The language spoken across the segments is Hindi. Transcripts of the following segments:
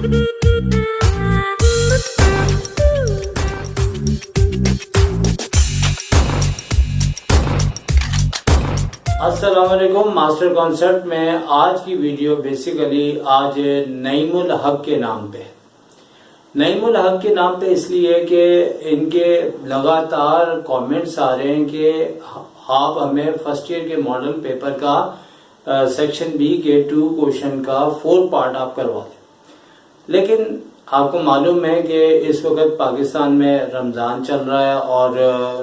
अस्सलाम वालेकुम। मास्टर कॉन्सेप्ट में आज की वीडियो बेसिकली आज नईमुल हक के नाम पे। नईमुल हक के नाम पे इसलिए कि इनके लगातार कमेंट्स आ रहे हैं कि आप हमें फर्स्ट ईयर के मॉडल पेपर का सेक्शन बी के 2 क्वेश्चन का 4 पार्ट आप करवा दें। लेकिन आपको मालूम है कि इस वक्त पाकिस्तान में रमज़ान चल रहा है और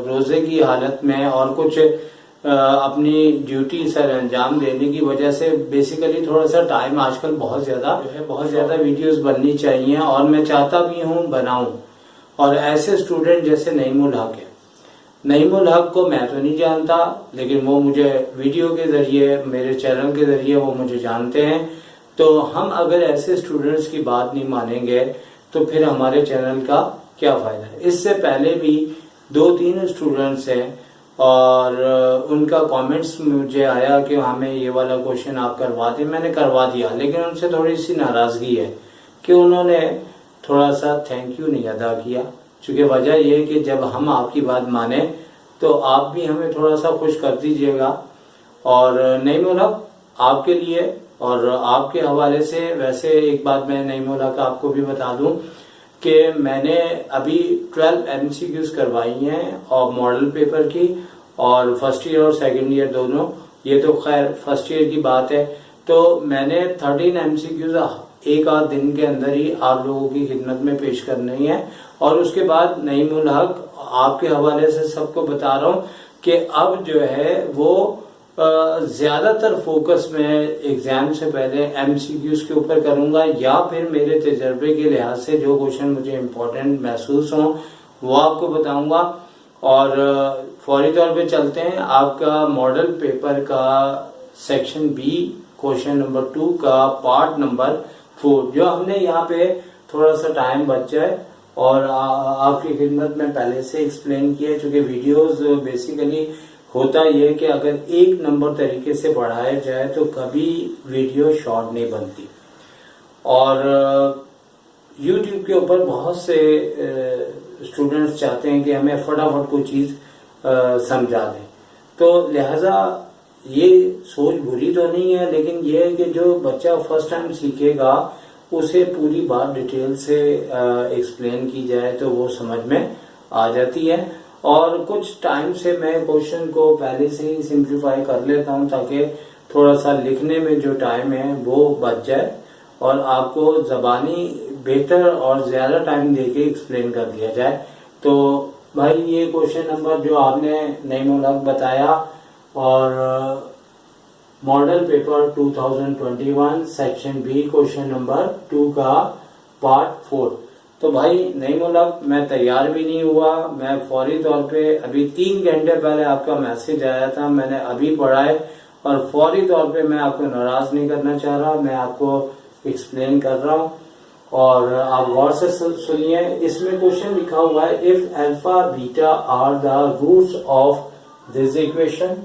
रोज़े की हालत में और कुछ अपनी ड्यूटी सर अंजाम देने की वजह से बेसिकली थोड़ा सा टाइम आजकल बहुत ज्यादा वीडियोस बननी चाहिए और मैं चाहता भी हूँ बनाऊं। और ऐसे स्टूडेंट जैसे नईमुल हक है, नईमुल हक को मैं तो नहीं जानता, लेकिन वो मुझे वीडियो के जरिए मेरे चैनल के जरिए वो मुझे जानते हैं। तो हम अगर ऐसे स्टूडेंट्स की बात नहीं मानेंगे तो फिर हमारे चैनल का क्या फायदा है। इससे पहले भी 2-3 स्टूडेंट्स हैं और उनका कमेंट्स मुझे आया कि हमें ये वाला क्वेश्चन आप करवा दें। मैंने करवा दिया, लेकिन उनसे थोड़ी सी नाराजगी है कि उन्होंने थोड़ा सा थैंक यू नहीं अदा किया। चूंकि वजह यह है कि जब हम आपकी बात माने तो आप भी हमें थोड़ा सा खुश कर दीजिएगा। और नईमुल हक आपके लिए और आपके हवाले से वैसे एक बात मैं नईमुल हक आपको भी बता दूं कि मैंने अभी 12 MCQs करवाई हैं और मॉडल पेपर की, और फर्स्ट ईयर और सेकंड ईयर दोनों। ये तो खैर फर्स्ट ईयर की बात है। तो मैंने 13 MCQs एक आध दिन के अंदर ही आप लोगों की खिदमत में पेश करनी है। और उसके बाद नईमुल हक आपके हवाले से सबको बता रहा हूँ कि अब जो है वो ज्यादातर फोकस मैं एग्जाम से पहले MCQs के ऊपर करूंगा, या फिर मेरे तजर्बे के लिहाज से जो क्वेश्चन मुझे इम्पोर्टेंट महसूस हों वो आपको बताऊंगा। और फौरी तौर पे चलते हैं आपका मॉडल पेपर का सेक्शन बी क्वेश्चन नंबर 2 का पार्ट नंबर 4, जो हमने यहाँ पे थोड़ा सा टाइम बच जाए और आपकी खिदमत में पहले से एक्सप्लेन किया। चूंकि वीडियोस बेसिकली होता यह कि अगर एक नंबर तरीके से पढ़ाया जाए तो कभी वीडियो शॉर्ट नहीं बनती। और YouTube के ऊपर बहुत से स्टूडेंट्स चाहते हैं कि हमें फटाफट कोई चीज़ समझा दें, तो लिहाजा ये सोच बुरी तो नहीं है, लेकिन ये है कि जो बच्चा फर्स्ट टाइम सीखेगा उसे पूरी बात डिटेल से एक्सप्लेन की जाए तो वो समझ में आ जाती है। और कुछ टाइम से मैं क्वेश्चन को पहले से ही सिंप्लीफाई कर लेता हूं ताकि थोड़ा सा लिखने में जो टाइम है वो बच जाए और आपको जबानी बेहतर और ज्यादा टाइम देके एक्सप्लेन कर दिया जाए। तो भाई ये क्वेश्चन नंबर जो आपने नईमुल हक बताया और model paper 2021 section B question number 2 का पार्ट 4। तो भाई नईमुल हक मैं तैयार भी नहीं हुआ, मैं फौरी तौर पे अभी 3 घंटे पहले आपका मैसेज आया था, मैंने अभी पढ़ा है और फौरी तौर पे मैं आपको नाराज नहीं करना चाह रहा, मैं आपको एक्सप्लेन कर रहा हूँ और आप गौर से सुनिए। इसमें क्वेश्चन लिखा हुआ है, if alpha beta are the roots of this equation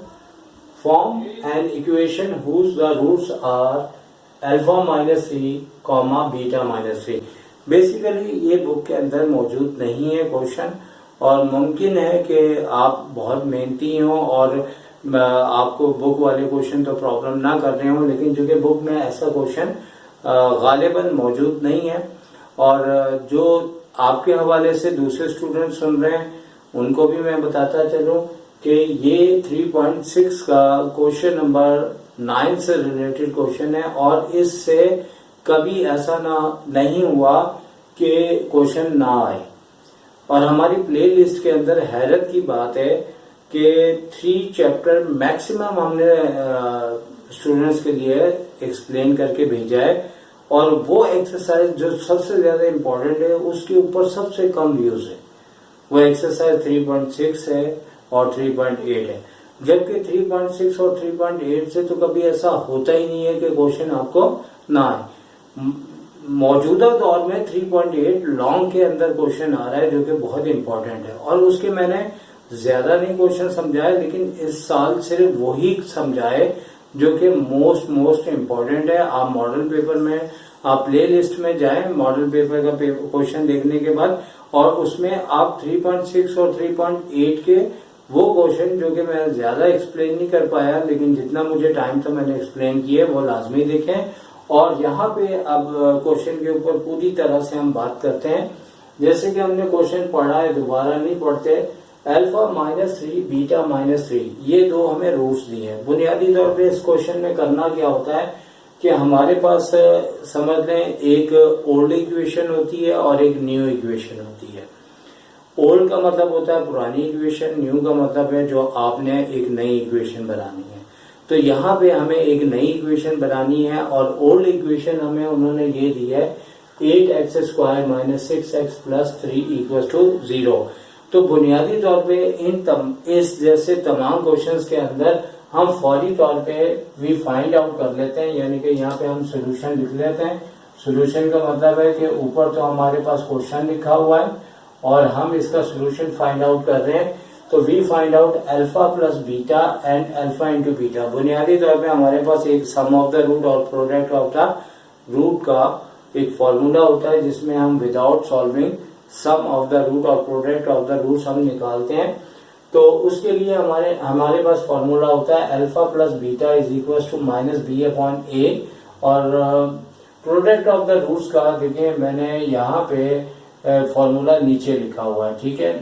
form an equation whose the roots are alpha -3 comma beta -3। Basically ये बुक के अंदर मौजूद नहीं है क्वेश्चन, और मुमकिन है कि आप बहुत मेहनती हो और आपको बुक वाले क्वेश्चन तो प्रॉब्लम ना कर रहे हो, लेकिन चूंकि बुक में ऐसा क्वेश्चन गालिबन मौजूद नहीं है। और जो आपके हवाले से दूसरे स्टूडेंट सुन रहे हैं उनको भी मैं बताता चलूं कि ये 3.6 का क्वेश्चन नंबर 9 से रिलेटेड क्वेश्चन है और इससे कभी ऐसा नहीं हुआ कि क्वेश्चन ना आए। और हमारी प्लेलिस्ट के अंदर हैरत की बात है कि 3 चैप्टर मैक्सिमम हमने स्टूडेंट्स के लिए एक्सप्लेन करके भेजा है, और वो एक्सरसाइज जो सबसे ज्यादा इम्पोर्टेंट है उसके ऊपर सबसे कम व्यूज है। वो एक्सरसाइज 3.6 है और 3.8 है, जबकि 3.6 और 3.8 से तो कभी ऐसा होता ही नहीं है कि क्वेश्चन आपको ना आए। मौजूदा दौर में 3.8 लॉन्ग के अंदर क्वेश्चन आ रहा है जो कि बहुत इंपॉर्टेंट है, और उसके मैंने ज्यादा नहीं क्वेश्चन समझाए, लेकिन इस साल सिर्फ वही समझाए जो कि मोस्ट इम्पोर्टेंट है। आप मॉडल पेपर में आप प्ले लिस्ट में जाएं मॉडल पेपर का क्वेश्चन देखने के बाद, और उसमें आप 3.6 और 3.8 के वो क्वेश्चन जो कि मैं ज्यादा एक्सप्लेन नहीं कर पाया, लेकिन जितना मुझे टाइम था मैंने एक्सप्लेन किए, वो लाजमी देखें। और यहाँ पे अब क्वेश्चन के ऊपर पूरी तरह से हम बात करते हैं। जैसे कि हमने क्वेश्चन पढ़ा है, दोबारा नहीं पढ़ते। अल्फा -3 बीटा -3 ये दो हमें रूट्स दिए हैं। बुनियादी तौर पे इस क्वेश्चन में करना क्या होता है कि हमारे पास समझ लें एक ओल्ड इक्वेशन होती है और एक न्यू इक्वेशन होती है। ओल्ड का मतलब होता है पुरानी इक्वेशन, न्यू का मतलब है जो आपने एक नई इक्वेशन बनानी है। तो यहाँ पे हमें एक नई इक्वेशन बनानी है और ओल्ड इक्वेशन हमें उन्होंने ये दी है 8x² - 6x + 3 = 0। तो बुनियादी तौर पे इस जैसे तमाम क्वेश्चंस के अंदर हम फौरी तौर पे वी फाइंड आउट कर लेते हैं, यानी कि यहाँ पे हम सोल्यूशन लिख लेते हैं। सोल्यूशन का मतलब है कि ऊपर तो हमारे पास क्वेश्चन लिखा हुआ है और हम इसका सोल्यूशन फाइंड आउट कर रहे हैं। तो we find out alpha + beta and alpha × beta. बुनियादी तौर पे हमारे पास एक सम ऑफ द रूट और प्रोडक्ट ऑफ द रूट का एक फॉर्मूला होता है, जिसमें हम without solving sum of the root और प्रोडक्ट ऑफ द रूट्स हम निकालते हैं। तो उसके लिए हमारे पास फॉर्मूला होता है अल्फा + बीटा = -b/a, और प्रोडक्ट ऑफ द रूट्स का देखिए मैंने यहाँ पे फॉर्मूला नीचे लिखा हुआ है, ठीक है।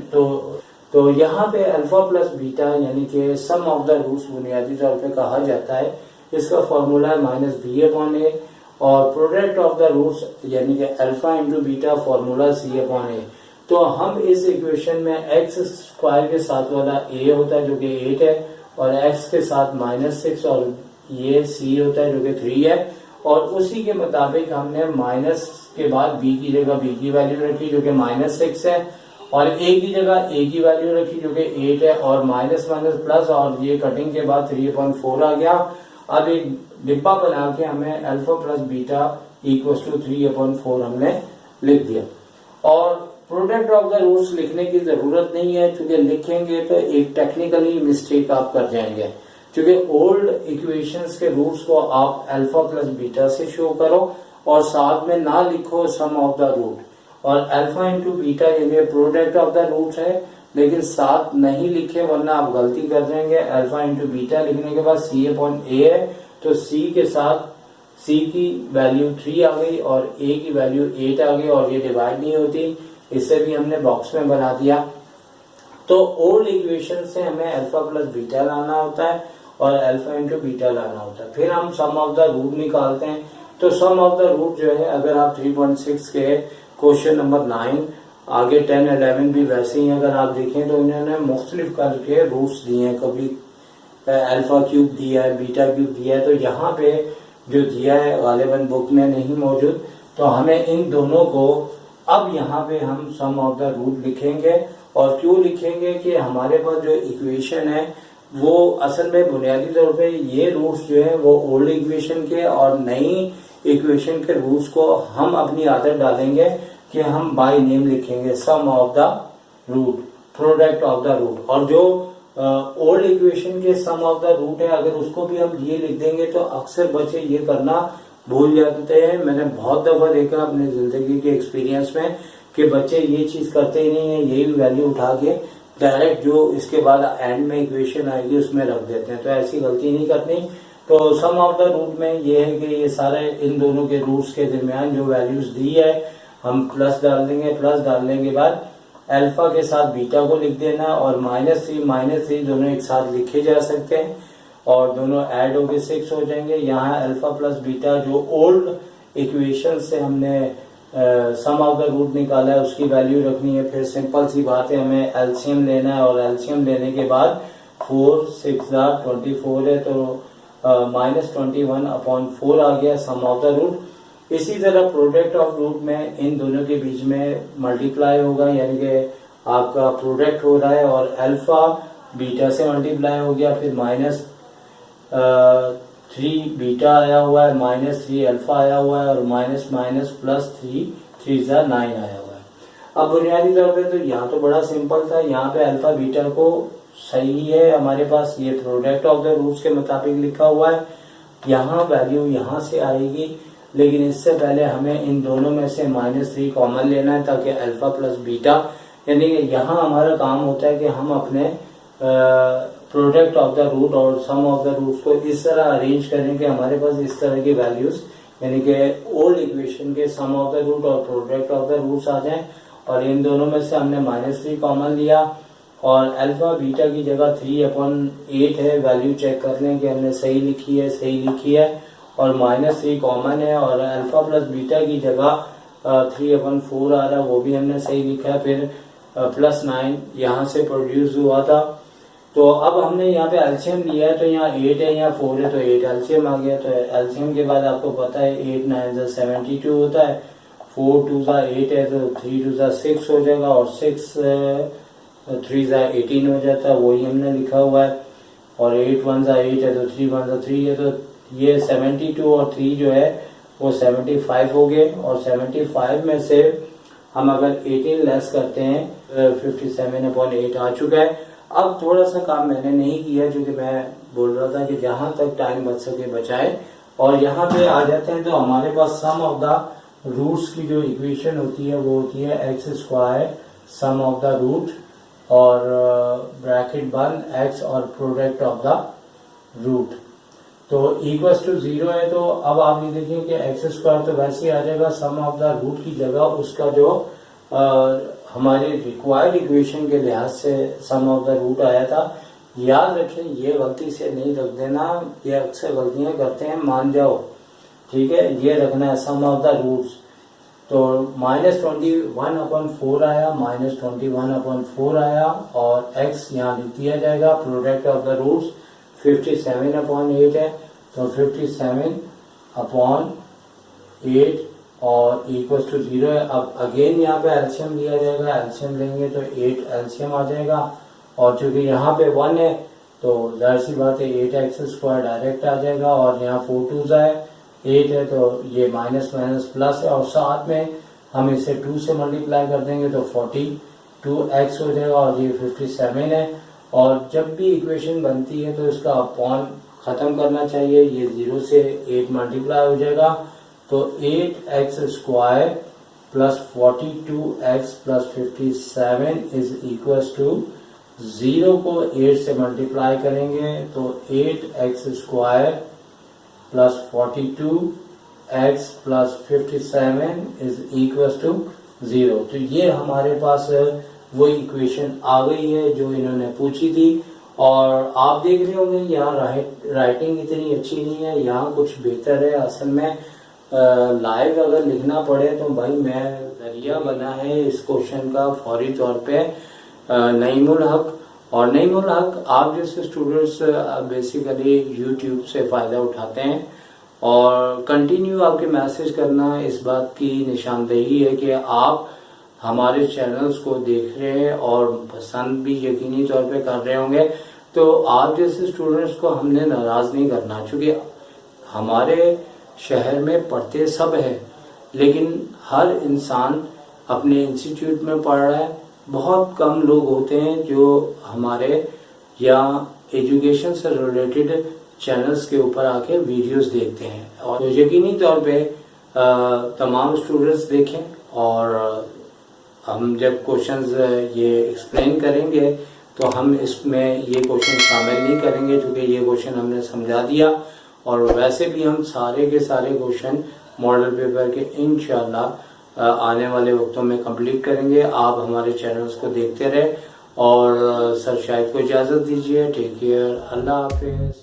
तो यहाँ पे अल्फा + बीटा यानी कि सम ऑफ द रूट्स बुनियादी तौर पे कहा जाता है। इसका फॉर्मूला है -b/a, और प्रोडक्ट ऑफ द रूट्स यानी कि अल्फा × बीटा फॉर्मूला c/a। तो हम इस इक्वेशन में x² के साथ वाला a होता है जो कि 8 है, और x के साथ -6 और ये c होता है जो कि 3 है, और उसी के मुताबिक हमने माइनस के बाद b की जगह b की वैल्यू रखी जो कि -6 है, और a की जगह a की वैल्यू रखी जो कि 8 है, और माइनस प्लस, और ये कटिंग के बाद 3/4 आ गया। अब एक डिब्बा बना के हमें अल्फा + बीटा = 3/4 हमने लिख दिया। और प्रोडक्ट ऑफ द रूट्स लिखने की जरूरत नहीं है, क्योंकि लिखेंगे तो एक टेक्निकली मिस्टेक आप कर जाएंगे, क्योंकि ओल्ड इक्वेशंस के रूट्स को आप अल्फा + बीटा से शो करो और साथ में ना लिखो सम ऑफ द रूट, और अल्फा × बीटा ये प्रोडक्ट ऑफ द रूट्स है, लेकिन साथ नहीं लिखे वरना आप गलती कर जाएंगे। अल्फा × बीटा लिखने के बाद c/a है, तो c के साथ c की वैल्यू 3 आ गई और a की वैल्यू 8 आ गई, और ये डिवाइड नहीं होती, इससे भी हमने बॉक्स में बना दिया। तो ओल्ड इक्वेशन से हमें अल्फा + बीटा लाना होता है और अल्फा × बीटा लाना होता है। फिर हम सम ऑफ द रूट निकालते हैं। तो सम ऑफ द रूट जो है, अगर आप 3.6 के क्वेश्चन नंबर 9 आगे 10, 11 भी वैसे ही अगर आप देखें तो इन्होंने मुख्तलिफ करके रूट्स दिए हैं, कभी अल्फा क्यूब दिया है, बीटा क्यूब दिया है। तो यहाँ पे जो दिया है गालिबन बुक में नहीं मौजूद, तो हमें इन दोनों को अब यहाँ पे हम सम ऑफ द रूट लिखेंगे। और क्यों लिखेंगे कि हमारे पास जो इक्वेशन है वो असल में बुनियादी तौर पे ये रूट्स जो है वो ओल्ड इक्वेशन के और नई इक्वेशन के रूट्स को हम अपनी आदत डालेंगे कि हम बाय नेम लिखेंगे sum of the root, product of the root. और जो ओल्ड इक्वेशन के सम ऑफ द रूट है, अगर उसको भी हम ये लिख देंगे तो अक्सर बच्चे ये करना भूल जाते हैं। मैंने बहुत दफा देखा अपनी जिंदगी के एक्सपीरियंस में कि बच्चे ये चीज करते ही नहीं है, यही वैल्यू उठा के डायरेक्ट जो इसके बाद एंड में इक्वेशन आएगी उसमें रख देते हैं। तो ऐसी गलती नहीं करनी। तो सम ऑफ द रूट में ये है कि ये सारे इन दोनों के रूट्स के दरमियान जो वैल्यूज दी है हम प्लस डाल देंगे। प्लस डालने के बाद अल्फा के साथ बीटा को लिख देना, और -3 दोनों एक साथ लिखे जा सकते हैं और दोनों ऐड होके 6 हो जाएंगे। यहाँ अल्फा + बीटा जो ओल्ड इक्वेशन से हमने सम ऑफ द रूट निकाला है उसकी वैल्यू रखनी है। फिर सिंपल सी बात है, हमें एलसीएम लेना है, और एलसीएम लेने के बाद 4 6 24 है, तो -21/4 आ गया सम ऑफ द रूट। इसी तरह प्रोडक्ट ऑफ रूट में इन दोनों के बीच में मल्टीप्लाई होगा, यानी कि आपका प्रोडक्ट हो रहा है और अल्फा बीटा से मल्टीप्लाई हो गया, फिर -3 बीटा आया हुआ है, -3 अल्फा आया हुआ है, और माइनस +3 3 9 आया हुआ है। अब बुनियादी तौर पे तो यहाँ तो बड़ा सिंपल था, यहाँ पे अल्फा बीटा को सही है हमारे पास, ये प्रोडक्ट ऑफ द रूट्स के मुताबिक लिखा हुआ है। यहाँ वैल्यू यहाँ से आएगी लेकिन इससे पहले हमें इन दोनों में से -3 कॉमन लेना है ताकि अल्फा प्लस बीटा, यानी कि यहाँ हमारा काम होता है कि हम अपने प्रोडक्ट ऑफ द रूट और सम ऑफ द रूट्स को इस तरह अरेंज करें कि हमारे पास इस तरह की वैल्यूज, यानी कि ओल्ड इक्वेशन के सम ऑफ द रूट और प्रोडक्ट ऑफ द रूट्स आ जाएं। और इन दोनों में से हमने -3 कॉमन लिया और अल्फा बीटा की जगह 3/8 है, वैल्यू चेक कर लें कि हमने सही लिखी है, सही लिखी है, और -3 कॉमन है और अल्फा प्लस बीटा की जगह 3/4 आ रहा है, वो भी हमने सही लिखा है। फिर +9 यहाँ से प्रोड्यूस हुआ था। तो अब हमने यहाँ पे एलसीएम लिया है, तो यहाँ 8 है, यहाँ 4 है, तो 8 एलसीएम आ गया। तो एलसीएम के बाद आपको पता है 8 9 72 होता है, 4 2 8 है, तो 3 2 6 हो जाएगा और 6 3 18 हो जाता है, वही हमने लिखा हुआ है। और 8 1 8 है, तो 3 1 3 है, तो ये 72 और 3 जो है वो 75 हो गए। और 75 में से हम अगर 18 लेस करते हैं 57/8 आ चुका है। अब थोड़ा सा काम मैंने नहीं किया, क्योंकि मैं बोल रहा था कि जहां तक टाइम बच सके बचाए। और यहाँ पे आ जाते हैं तो हमारे पास सम ऑफ द रूट्स की जो इक्वेशन होती है वो होती है x² sum of the root और ब्रैकेट बंद x और प्रोडक्ट ऑफ द रूट, तो इक्वल टू 0 है। तो अब आप ये देखिए कि x² तो वैसे ही आ जाएगा, सम ऑफ द रूट की जगह उसका जो हमारी रिक्वायर्ड इक्वेशन के लिहाज से सम ऑफ द रूट आया था। याद रखें, ये गलती से नहीं रख देना, ये अक्सर गलतियां करते हैं, मान जाओ, ठीक है। ये रखना है सम ऑफ द रूट्स। तो -21/4 आया, -21/4 आया और x यहाँ लिख दिया जाएगा। प्रोडक्ट ऑफ द रूट्स 57/8 है, तो 57/8 और इक्वल टू 0 है। अब अगेन यहाँ पे एलसीएम लिया जाएगा, एलसीएम लेंगे तो 8 एलसीएम आ जाएगा। और चूंकि यहाँ पे 1 है तो जाहिर सी बात है 8x² डायरेक्ट आ जाएगा। और यहाँ 4 2 है, 8 है, तो ये माइनस माइनस प्लस है और साथ में हम इसे 2 से मल्टीप्लाई कर देंगे तो 42x हो जाएगा और ये 57 है। और जब भी इक्वेशन बनती है तो इसका अपॉन खत्म करना चाहिए, ये 0 से 8 मल्टीप्लाई हो जाएगा, तो 8x² plus 42x plus 57 is equal to 0 को 8 से मल्टीप्लाई करेंगे तो 8x² plus 42x plus 57 is equal to 0। तो ये हमारे पास वो इक्वेशन आ गई है जो इन्होंने पूछी थी। और आप देख रहे होंगे यहाँ राइटिंग इतनी अच्छी नहीं है, यहाँ कुछ बेहतर है। असल में लाइव अगर लिखना पड़े तो भाई मैं जरिया बना है इस क्वेश्चन का फौरी तौर पे नईमुल हक। और नईमुल हक आप जैसे स्टूडेंट्स बेसिकली यूट्यूब से फ़ायदा उठाते हैं और कंटिन्यू आपके मैसेज करना इस बात की निशानदेही है कि आप हमारे चैनल्स को देख रहे हैं और पसंद भी यकीनी तौर पे कर रहे होंगे। तो आप जैसे स्टूडेंट्स को हमने नाराज़ नहीं करना, क्योंकि हमारे शहर में पढ़ते सब है लेकिन हर इंसान अपने इंस्टीट्यूट में पढ़ रहा है। बहुत कम लोग होते हैं जो हमारे या एजुकेशन से रिलेटेड चैनल्स के ऊपर आके वीडियोस देखते हैं। और तो यकीनी तौर पे तमाम स्टूडेंट्स देखें और हम जब क्वेश्चंस ये एक्सप्लेन करेंगे तो हम इसमें ये क्वेश्चन शामिल नहीं करेंगे क्योंकि ये क्वेश्चन हमने समझा दिया। और वैसे भी हम सारे के सारे क्वेश्चन मॉडल पेपर के इंशाल्लाह आने वाले वक्तों में कंप्लीट करेंगे। आप हमारे चैनल्स को देखते रहे और सर शाहिद को इजाज़त दीजिए। टेक केयर, अल्लाह हाफिज़।